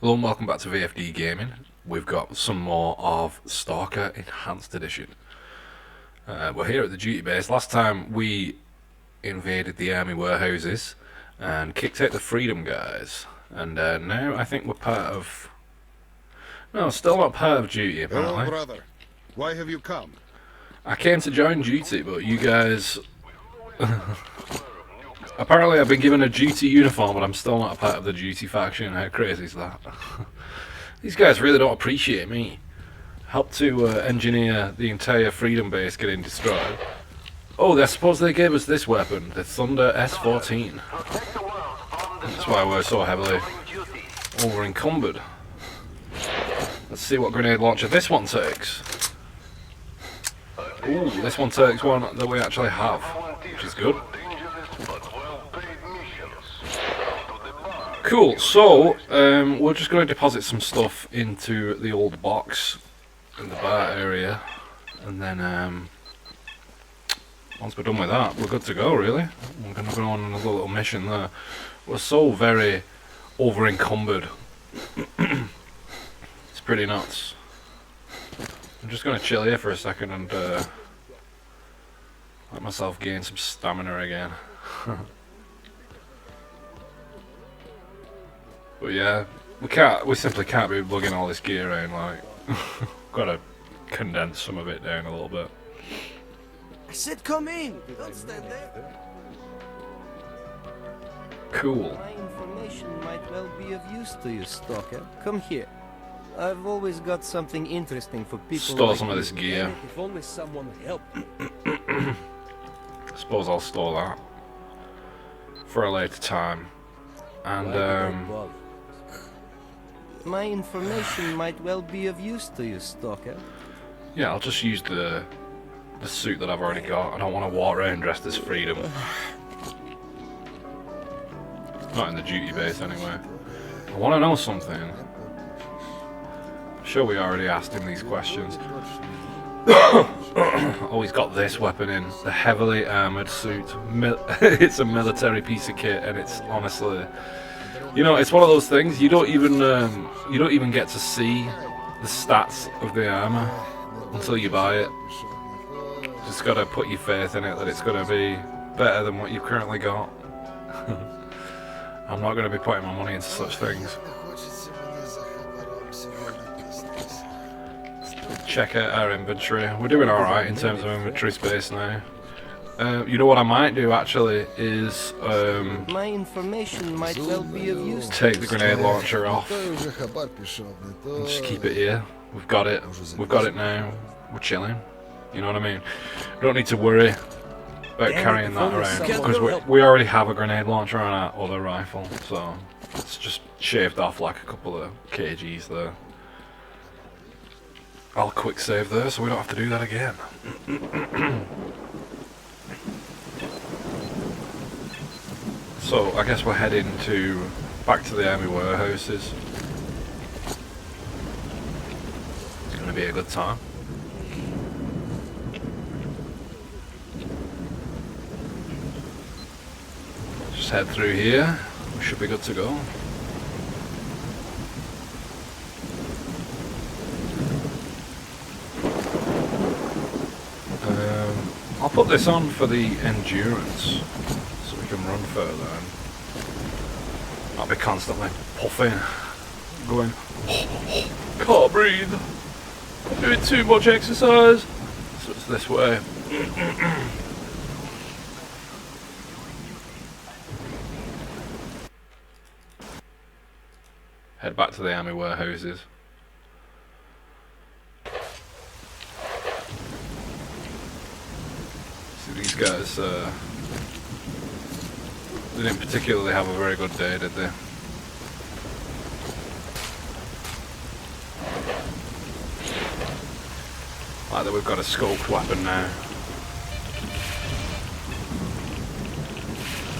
Hello and welcome back to VFD Gaming. We've got some more of Stalker Enhanced Edition. We're here at the duty base. Last time we invaded the army warehouses and kicked out the Freedom guys. And now I think we're part of... No, still not part of duty apparently. Hello, brother. Why have you come? I came to join duty, but you guys... Apparently I've been given a duty uniform, but I'm still not a part of the duty faction. How crazy is that? These guys really don't appreciate me. Helped to engineer the entire Freedom base getting destroyed. Oh, I suppose they gave us this weapon, the Thunder S14. That's why we're so heavily over-encumbered. Let's see what grenade launcher this one takes. Ooh, this one takes one that we actually have, which is good. Cool, so we're just going to deposit some stuff into the old box in the bar area, and then once we're done with that, we're good to go really. We're going to go on another little mission there. We're so very over encumbered. It's pretty nuts. I'm just going to chill here for a second and let myself gain some stamina again. But yeah, we simply can't be lugging all this gear around, like, gotta condense some of it down a little bit. I said come in, don't stand there. Cool. My information might well be of use to you, Stalker. Come here. I've always got something interesting for people. Store like some of you. this gear. If only someone would help. I suppose I'll store that for a later time. And my information might well be of use to you, Stalker. yeah, I'll just use the suit that I've already got. I don't want to walk around dressed as Freedom. Not in the duty base anyway. I want to know something. I'm sure we already asked him these questions. Oh, he's got this weapon in, the heavily armoured suit. It's a military piece of kit, and it's honestly, you know, it's one of those things you don't even get to see the stats of the armour until you buy it. Just gotta put your faith in it that it's gonna be better than what you've currently got. I'm not gonna be putting my money into such things. Check out our inventory. We're doing alright in terms of inventory space now. You know what I might do actually is My information might well be of use. take the grenade launcher off and just keep it here. We've got it. We've got it now. We're chilling. You know what I mean? We don't need to worry about carrying that around because we already have a grenade launcher on our other rifle, so it's just shaved off like a couple of kgs there. I'll quick save there so we don't have to do that again. So I guess we're heading back to the army warehouses. It's going to be a good time. Just head through here. We should be good to go. I'll put this on for the endurance so we can run further and not be constantly puffing, going, can't breathe, doing too much exercise. So it's this way. Head back to the army warehouses. These guys, they didn't particularly have a very good day, did they? Like that we've got a scoped weapon now.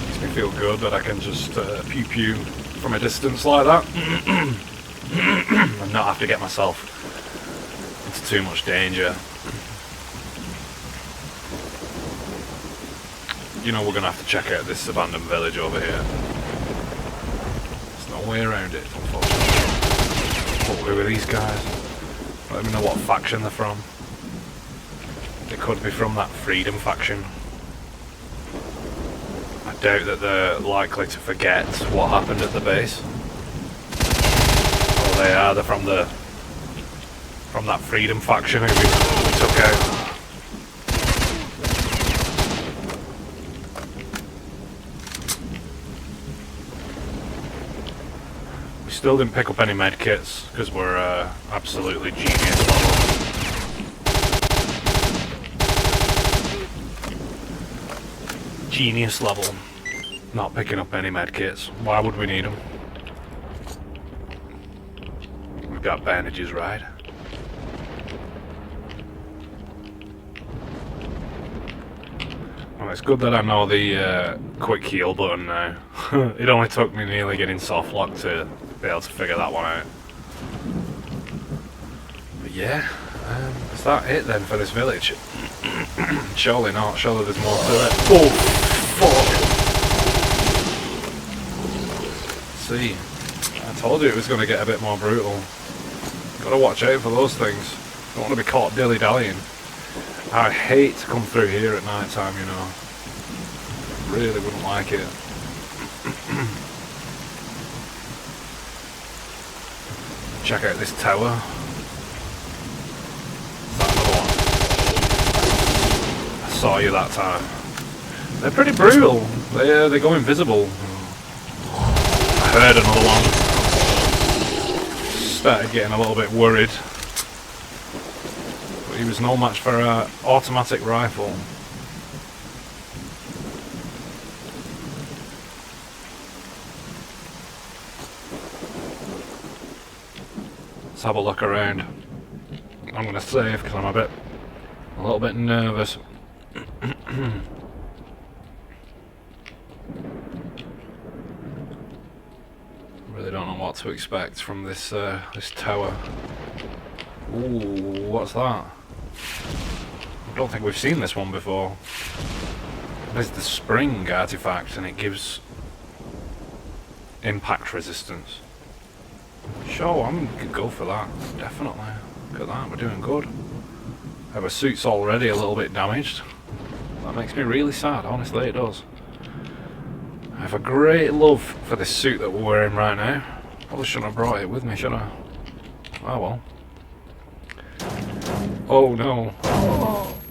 Makes me feel good that I can just pew pew from a distance like that. And not have to get myself into too much danger. You know, we're going to have to check out this abandoned village over here. There's no way around it, unfortunately. be with these guys. Let me know what faction they're from. They could be from that Freedom faction. I doubt that they're likely to forget what happened at the base. Oh, they are. They're from that Freedom faction who we took out. We still didn't pick up any med kits because we're absolutely genius level. Genius level. Not picking up any med kits. Why would we need them? We've got bandages, right? Well, it's good that I know the quick heal button now. It only took me nearly getting soft lock to be able to figure that one out. But yeah, is that it then for this village? Surely not, surely there's more to it. Oh, fuck! See, I told you it was going to get a bit more brutal. Gotta watch out for those things. Don't want to be caught dilly-dallying. I'd hate to come through here at night time, you know. Really wouldn't like it. Check out this tower. Is that another one? I saw you that time. They're pretty brutal. They go invisible. I heard another one. Started getting a little bit worried. But he was no match for an automatic rifle. Let's have a look around. I'm gonna save because I'm a little bit nervous. Really don't know what to expect from this this tower. Ooh, what's that? I don't think we've seen this one before. There's the spring artifact, and it gives impact resistance. Sure, I'm gonna go for that. Definitely. Look at that, we're doing good. Our suit's already a little bit damaged. That makes me really sad, honestly it does. I have a great love for this suit that we're wearing right now. Probably shouldn't have brought it with me, should I? Oh well. Oh no.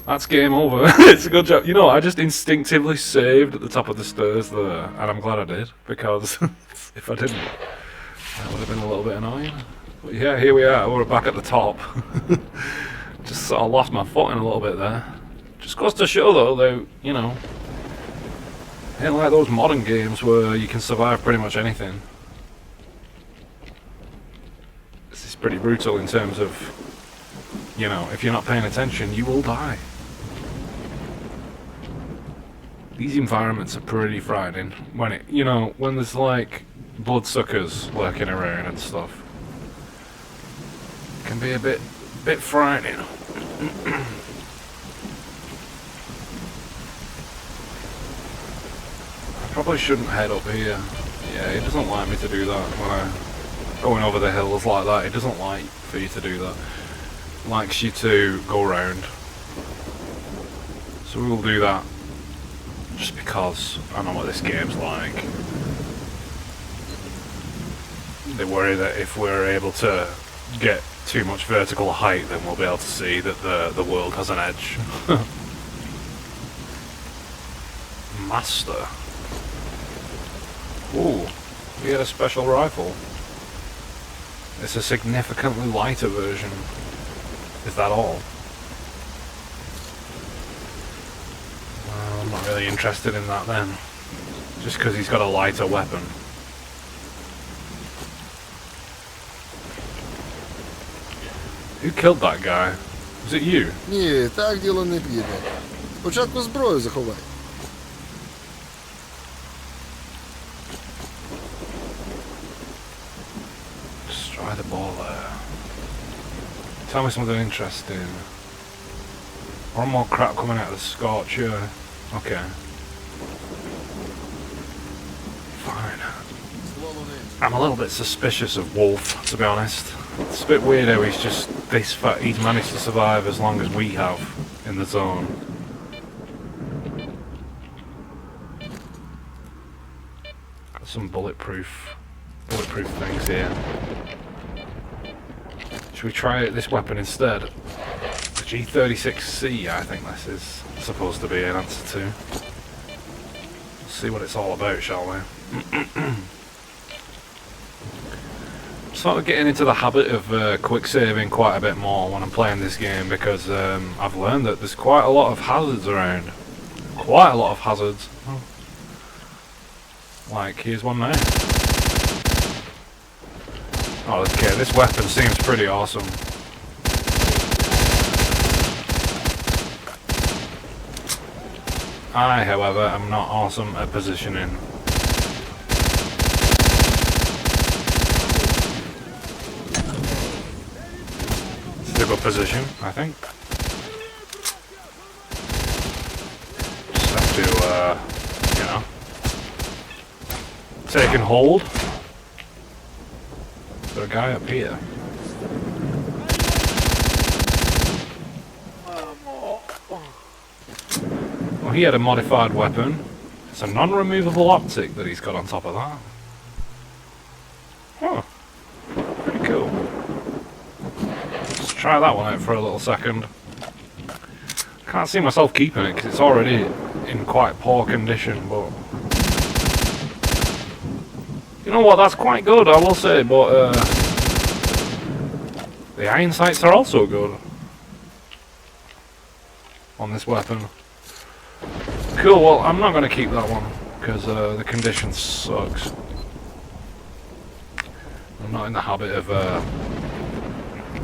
That's game over. It's a good job. You know, I just instinctively saved at the top of the stairs there, and I'm glad I did, because if I didn't, that would have been a little bit annoying. But yeah, here we are, we're back at the top. Just sort of lost my footing a little bit there. Just goes to show though, you know, it ain't like those modern games where you can survive pretty much anything. This is pretty brutal in terms of, you know, if you're not paying attention, you will die. These environments are pretty frightening when it, you know, when there's like bloodsuckers lurking around and stuff. It can be a bit frightening. I probably shouldn't head up here. Yeah, he doesn't like me to do that when I'm going over the hills like that. He doesn't like for you to do that. He likes you to go around. So we will do that. Just because I know what this game's like. They worry that if we're able to get too much vertical height, then we'll be able to see that the world has an edge. Master. Ooh, we had a special rifle. It's a significantly lighter version. Is that all? Well, I'm not really interested in that then. Just because he's got a lighter weapon. Who killed that guy? Was it you? Ні, так діло не піде. Спочатку зброю заховай. Destroy the ball there. Tell me something interesting. One more crap coming out of the Scorcher. Okay. Fine. I'm a little bit suspicious of Wolf, to be honest. It's a bit weird how he's just this fat. He's managed to survive as long as we have in the zone. Got some bulletproof things here. Should we try this weapon instead? The G36C, I think this is supposed to be an answer to. Let's see what it's all about, shall we? I'm sort of getting into the habit of quick saving quite a bit more when I'm playing this game, because I've learned that there's quite a lot of hazards around. Quite a lot of hazards. Oh. Like, here's one now. Oh, okay, this weapon seems pretty awesome. I, however, am not awesome at positioning. It's a good position, I think. Just have to, you know, take and hold. There's a guy up here. Well, he had a modified weapon. It's a non-removable optic that he's got on top of that. Huh. Pretty cool. Let's try that one out for a little second. Can't see myself keeping it because it's already in quite poor condition, but... You know what, that's quite good, I will say, but the iron sights are also good on this weapon. Cool, well, I'm not going to keep that one because the condition sucks. I'm not in the habit of,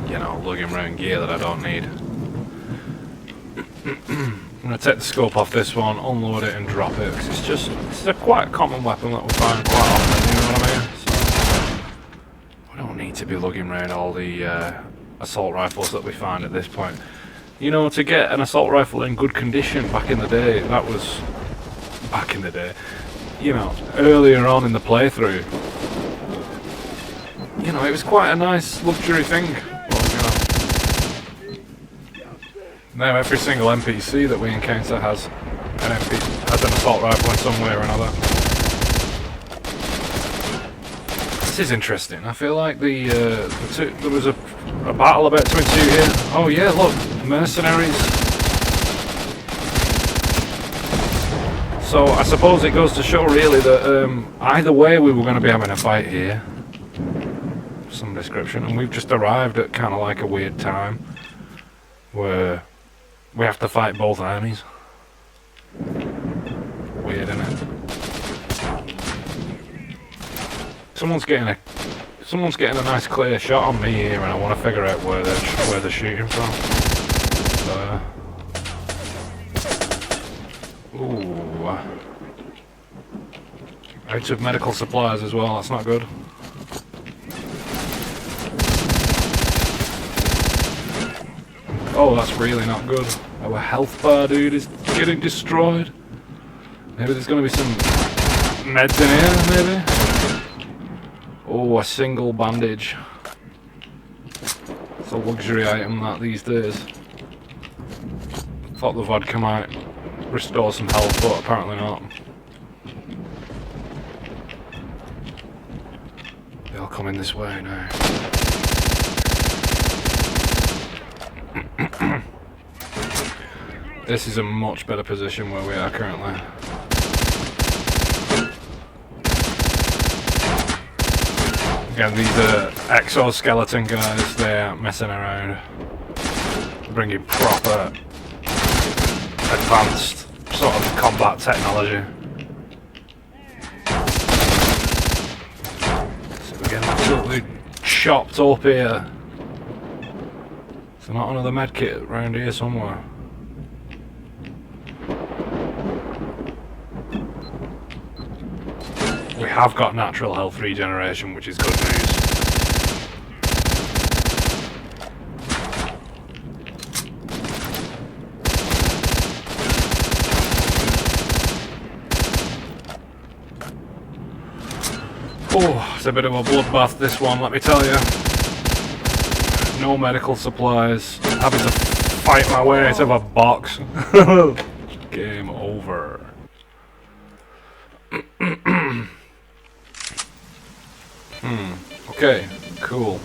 you know, lugging around gear that I don't need. I'm going to take the scope off this one, unload it and drop it, because it's a quite common weapon that we find quite often, you know what I mean? So, we don't need to be lugging around all the assault rifles that we find at this point. You know, to get an assault rifle in good condition back in the day, that was... Back in the day, you know, earlier on in the playthrough, you know, it was quite a nice luxury thing. Now every single NPC that we encounter has an assault rifle in some way or another. This is interesting. I feel like there was a battle about to ensue here. Oh yeah, look, mercenaries. So I suppose it goes to show really that either way we were going to be having a fight here. Some description, and we've just arrived at kind of like a weird time where we have to fight both armies. Weird, isn't it? Someone's getting a nice clear shot on me here, and I want to figure out where they're shooting from. Ooh. Out of medical supplies as well. That's not good. Oh, that's really not good. Our health bar, dude, is getting destroyed. Maybe there's going to be some meds in here, maybe? Oh, a single bandage. It's a luxury item, that, these days. Thought the vodka might restore some health, but apparently not. They all come in this way now. This is a much better position where we are currently. Again, these are exoskeleton guys, they aren't messing around. Bringing proper advanced sort of combat technology. So we're getting absolutely chopped up here. So not another medkit around here somewhere. We have got natural health regeneration, which is good news. Oh, it's a bit of a bloodbath, this one, let me tell you. No medical supplies. Having to fight my way out of a box. Game over. Okay, cool.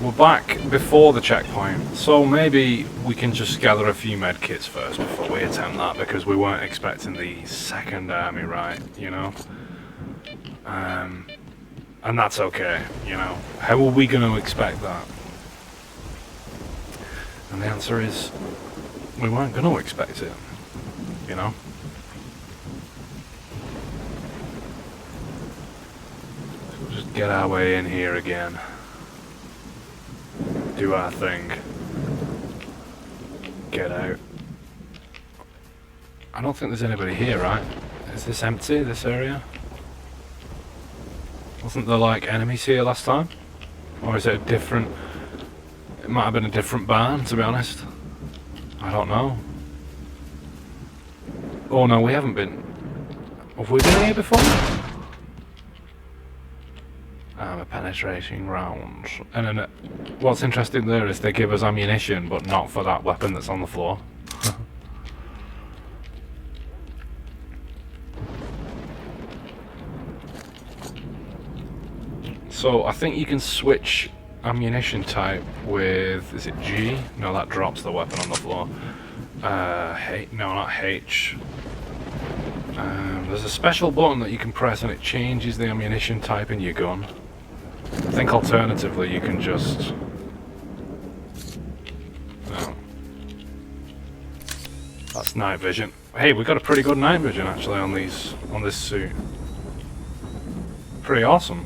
We're back before the checkpoint, so maybe we can just gather a few med kits first before we attempt that, because we weren't expecting the second army, right, you know? And that's okay, you know? How are we going to expect that? And the answer is, we weren't going to expect it, you know? So we'll just get our way in here again. Do our thing. Get out. I don't think there's anybody here, right? Is this empty, this area? Wasn't there like enemies here last time? Or is it a different... It might have been a different barn, to be honest. I don't know. Oh no, we haven't been... Have we been here before? Armor penetrating rounds. And then what's interesting there is they give us ammunition, but not for that weapon that's on the floor. So I think you can switch ammunition type with, is it G? No, that drops the weapon on the floor. H, no, not H. There's a special button that you can press and it changes the ammunition type in your gun. I think alternatively you can just... No. That's night vision. Hey, we got a pretty good night vision actually on this suit. Pretty awesome.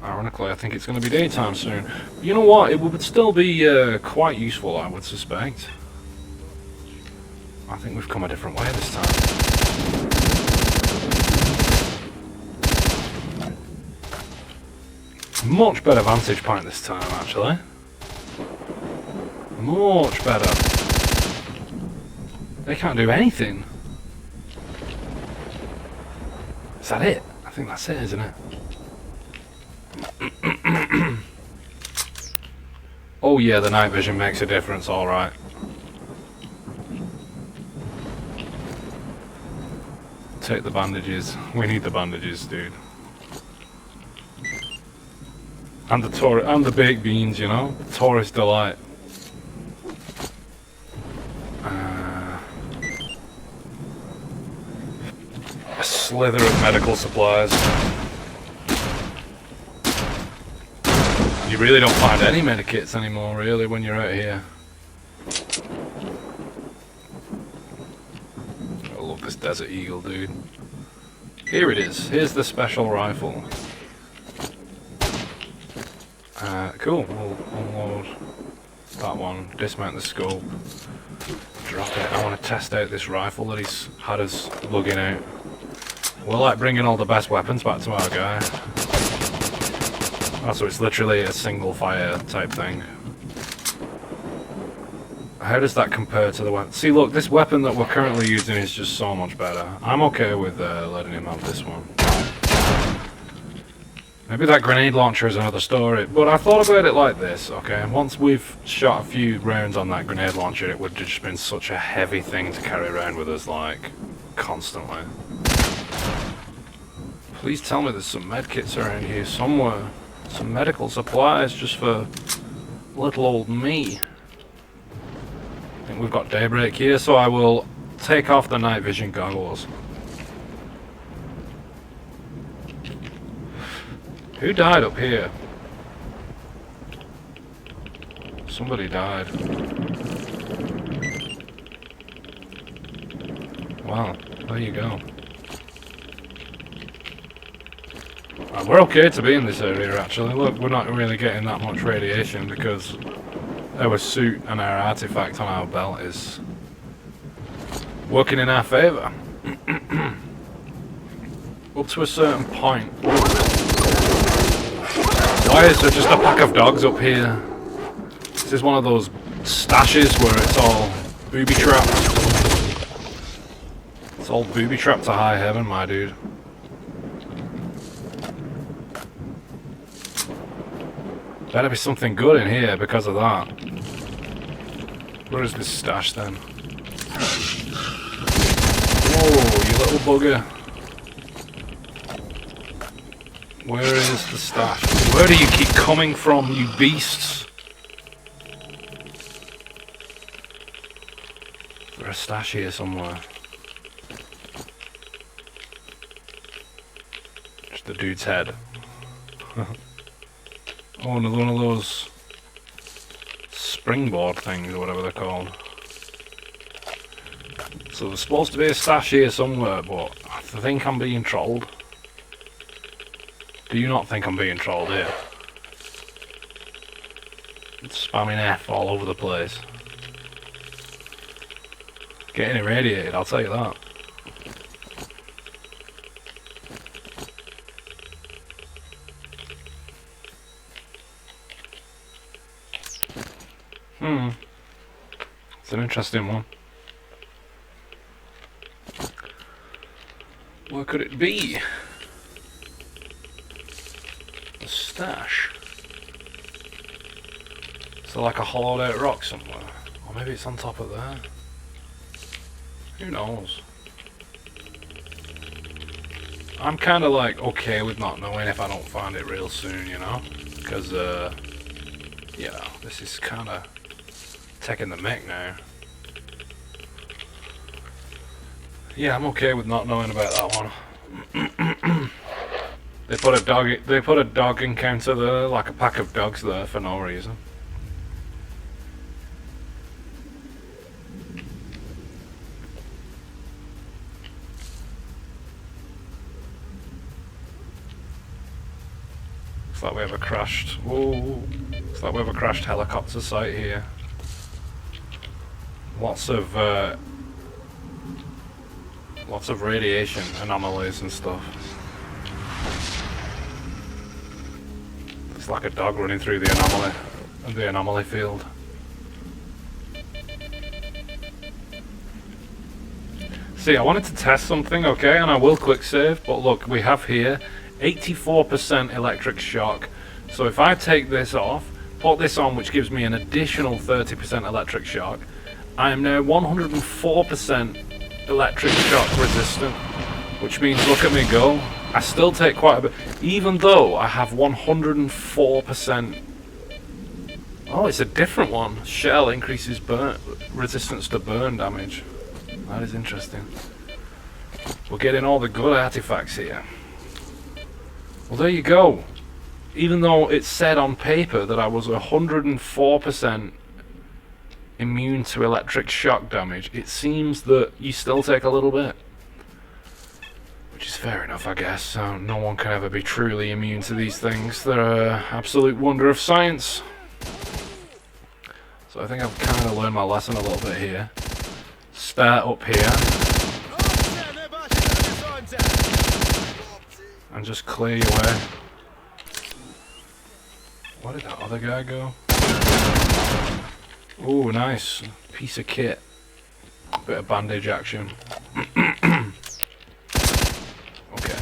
Ironically, I think it's going to be daytime soon. But you know what? It would still be quite useful, I would suspect. I think we've come a different way this time. Much better vantage point this time, actually. Much better. They can't do anything. Is that it? I think that's it, isn't it? Oh yeah, the night vision makes a difference, alright. Take the bandages. We need the bandages, dude. And the baked beans, you know? Tourist delight. A slither of medical supplies. You really don't find any medikits anymore, really, when you're out here. I love this Desert Eagle, dude. Here it is. Here's the special rifle. Cool. We'll unload that one. Dismount the scope. Drop it. I want to test out this rifle that he's had us lugging out. We're like bringing all the best weapons back to our guy. Oh, so it's literally a single fire type thing. How does that compare to the weapon? See, look, this weapon that we're currently using is just so much better. I'm okay with letting him have this one. Maybe that grenade launcher is another story, but I thought about it like this, okay? Once we've shot a few rounds on that grenade launcher, it would have just been such a heavy thing to carry around with us, like, constantly. Please tell me there's some medkits around here somewhere. Some medical supplies just for little old me. I think we've got daybreak here, so I will take off the night vision goggles. Who died up here? Somebody died. Wow, there you go. We're okay to be in this area actually. Look, we're not really getting that much radiation because our suit and our artifact on our belt is working in our favour. Up to a certain point. Why is there just a pack of dogs up here? This is one of those stashes where it's all booby trapped. It's all booby trapped to high heaven, my dude. Better be something good in here because of that. Where is this stash then? Whoa, you little bugger. Where is the stash? Where do you keep coming from, you beasts? Is there a stash here somewhere? Just the dude's head. Oh, another one of those springboard things or whatever they're called. So there's supposed to be a stash here somewhere, but I think I'm being trolled. Do you not think I'm being trolled here? It's spamming F all over the place. Getting irradiated, I'll tell you that. It's an interesting one. What could it be? A stash? So like a hollowed out rock somewhere? Or maybe it's on top of there? Who knows? I'm kind of like okay with not knowing if I don't find it real soon, you know? Because, you know, this is kind of taking the mick now. Yeah, I'm okay with not knowing about that one. They put a dog encounter there, like a pack of dogs there for no reason. Looks like we have a crashed. Whoa! Looks like we have a crashed helicopter site here. Lots of radiation anomalies and stuff. It's like a dog running through the anomaly field. See, I wanted to test something, okay, and I will quick save, but look, we have here 84% electric shock. So if I take this off, put this on, which gives me an additional 30% electric shock, I am now 104% electric shock resistant, which means look at me go. I still take quite a bit, even though I have 104%. Oh, it's a different one. Shell increases burn resistance to burn damage. That is interesting. We're getting all the good artifacts here. Well, there you go. Even though it said on paper that I was 104% immune to electric shock damage, it seems that you still take a little bit. Which is fair enough, I guess. No one can ever be truly immune to these things. They're an absolute wonder of science. So I think I've kind of learned my lesson a little bit here. Start up here. And just clear your way. Where did that other guy go? Oh, nice. Piece of kit. Bit of bandage action. Okay.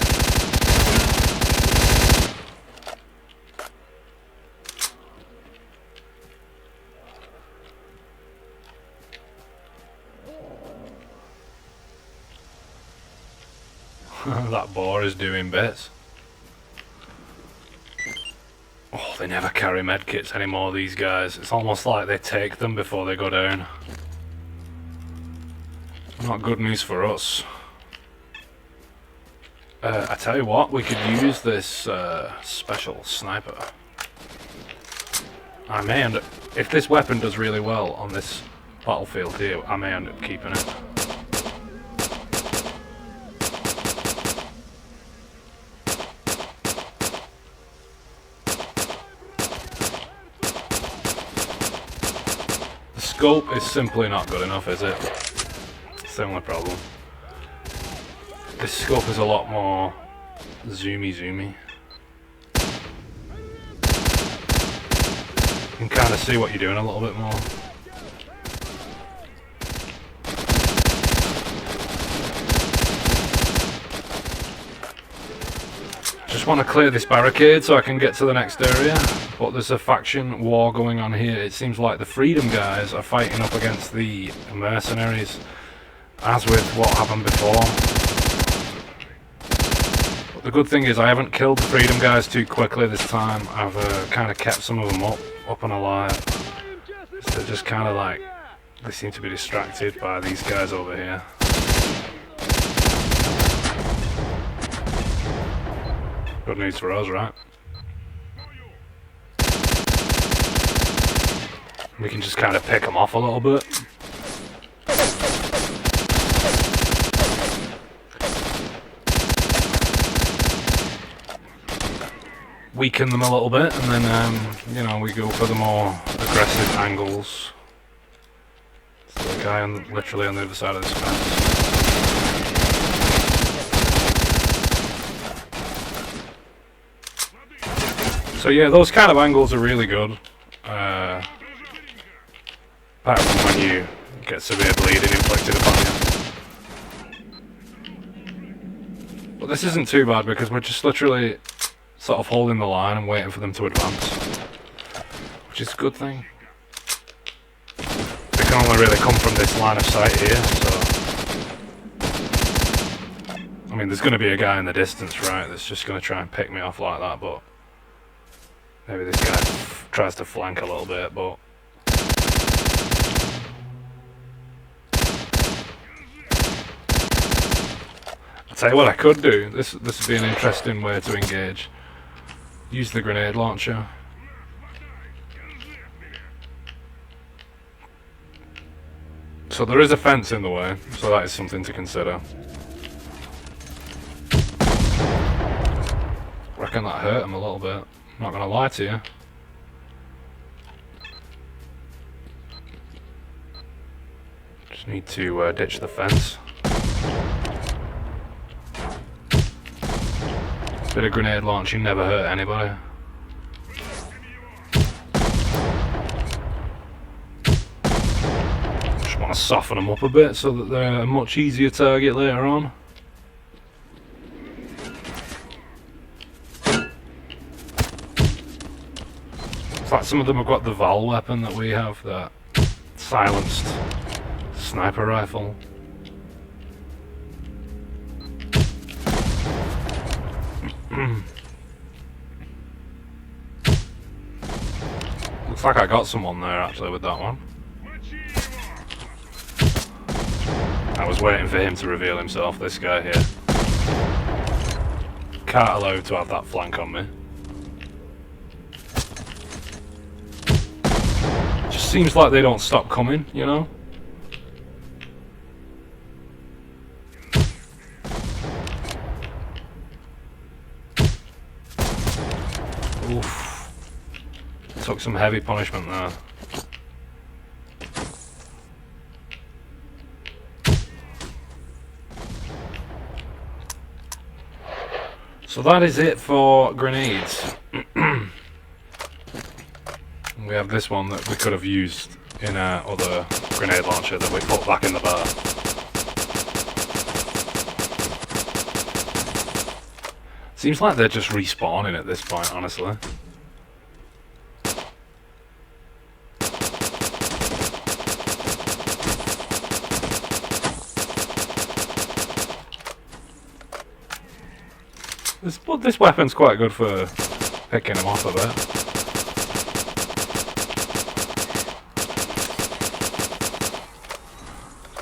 That bar is doing bits. Oh, they never carry medkits anymore, these guys. It's almost like they take them before they go down. Not good news for us. I tell you what, we could use this special sniper. I may end up, if this weapon does really well on this battlefield here, I may end up keeping it. Scope is simply not good enough, is it? It's the only problem. This scope is a lot more zoomy. You can kind of see what you're doing a little bit more. Just want to clear this barricade so I can get to the next area. But there's a faction war going on here. It seems like the Freedom guys are fighting up against the mercenaries, as with what happened before. But the good thing is I haven't killed the Freedom guys too quickly this time. I've kind of kept some of them up and alive. So they're just kind of like, they seem to be distracted by these guys over here. Good news for us, right? We can just kind of pick them off a little bit. Weaken them a little bit, and then, you know, we go for the more aggressive angles. So the guy literally on the other side of this fence. So yeah, those kind of angles are really good. Apart from when you get severe bleeding inflicted upon you. But this isn't too bad because we're just literally sort of holding the line and waiting for them to advance. Which is a good thing. They can only really come from this line of sight here, so... I mean, there's going to be a guy in the distance, right, that's just going to try and pick me off like that, but... Maybe this guy tries to flank a little bit, but... I'll tell you what I could do. This would be an interesting way to engage. Use the grenade launcher. So there is a fence in the way, so that is something to consider. Reckon that hurt him a little bit. Not gonna lie to you. Just need to ditch the fence. Bit of grenade launching never hurt anybody. Just want to soften them up a bit so that they're a much easier target later on. It's like some of them have got the Val weapon that we have, that silenced sniper rifle. Looks like I got someone there actually with that one. I was waiting for him to reveal himself, this guy here. Can't allow him to have that flank on me. Just seems like they don't stop coming, you know? Oof. Took some heavy punishment there. So that is it for grenades. We have this one that we could have used in our other grenade launcher that we put back in the bar. Seems like they're just respawning at this point, honestly. This weapon's quite good for picking them off a bit.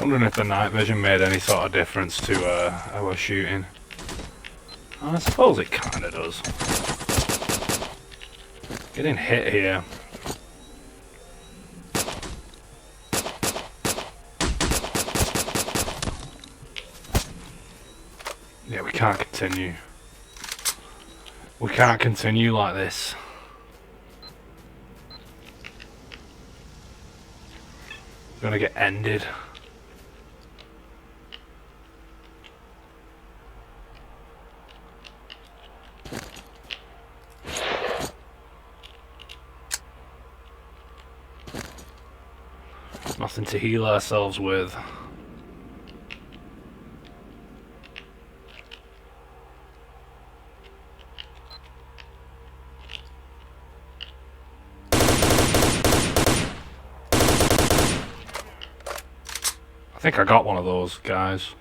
Wondering if the night vision made any sort of difference to our shooting. I suppose it kinda does. Getting hit here. Yeah, we can't continue. We can't continue like this. We're gonna get ended. Nothing to heal ourselves with. think I got one of those guys.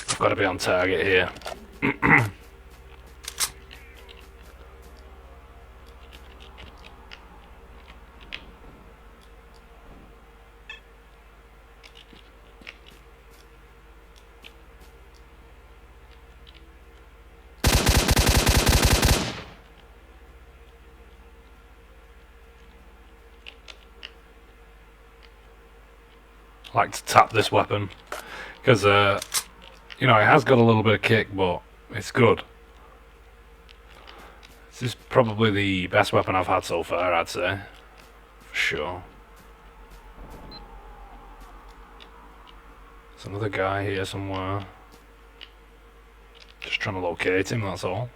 I've got to be on target here. I like to tap this weapon because you know, it has got a little bit of kick, but it's good. This is probably the best weapon I've had so far, I'd say, for sure. There's another guy here somewhere. Just trying to locate him, that's all.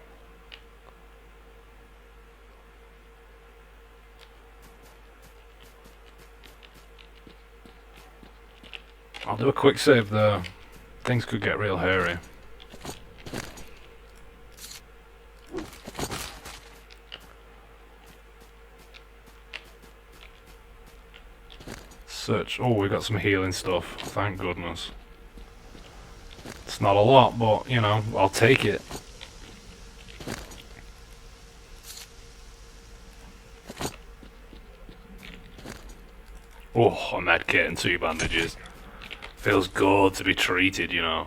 I'll do a quick save there. Things could get real hairy. Search. Oh, we got some healing stuff. Thank goodness. It's not a lot, but you know, I'll take it. Oh, a medkit and 2 bandages. Feels good to be treated, you know.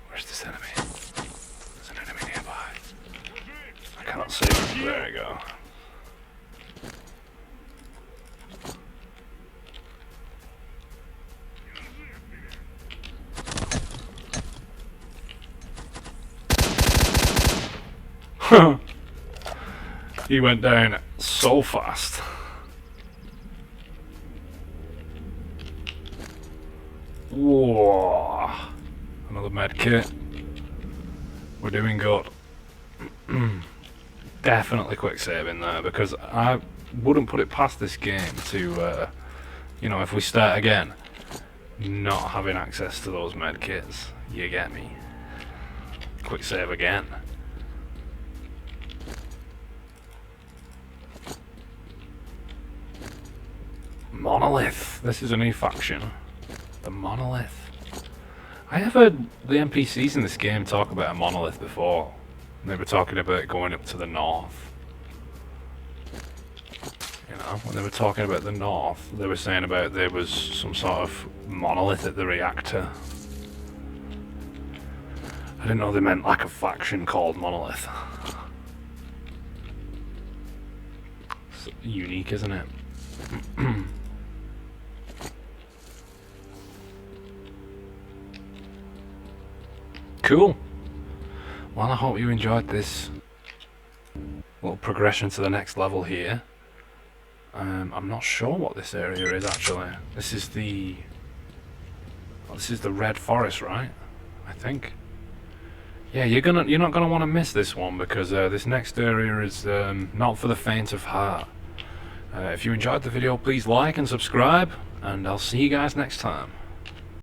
Where's this enemy? There's an enemy nearby. I cannot see him. There we go. He went down so fast. Whoa! Another med kit. We're doing good. Definitely quick saving there because I wouldn't put it past this game to, you know, if we start again, not having access to those med kits. You get me? Quick save again. Monolith. This is a new faction. The monolith. I have heard the NPCs in this game talk about a monolith before. They were talking about going up to the north. You know, when they were talking about the north, they were saying about there was some sort of monolith at the reactor. I didn't know they meant like a faction called Monolith. It's unique, isn't it? Cool. Well, I hope you enjoyed this little progression to the next level here. I'm not sure what this area is actually. This is the Red Forest, right? I think. Yeah, you're not gonna want to miss this one because this next area is not for the faint of heart. If you enjoyed the video, please like and subscribe, and I'll see you guys next time.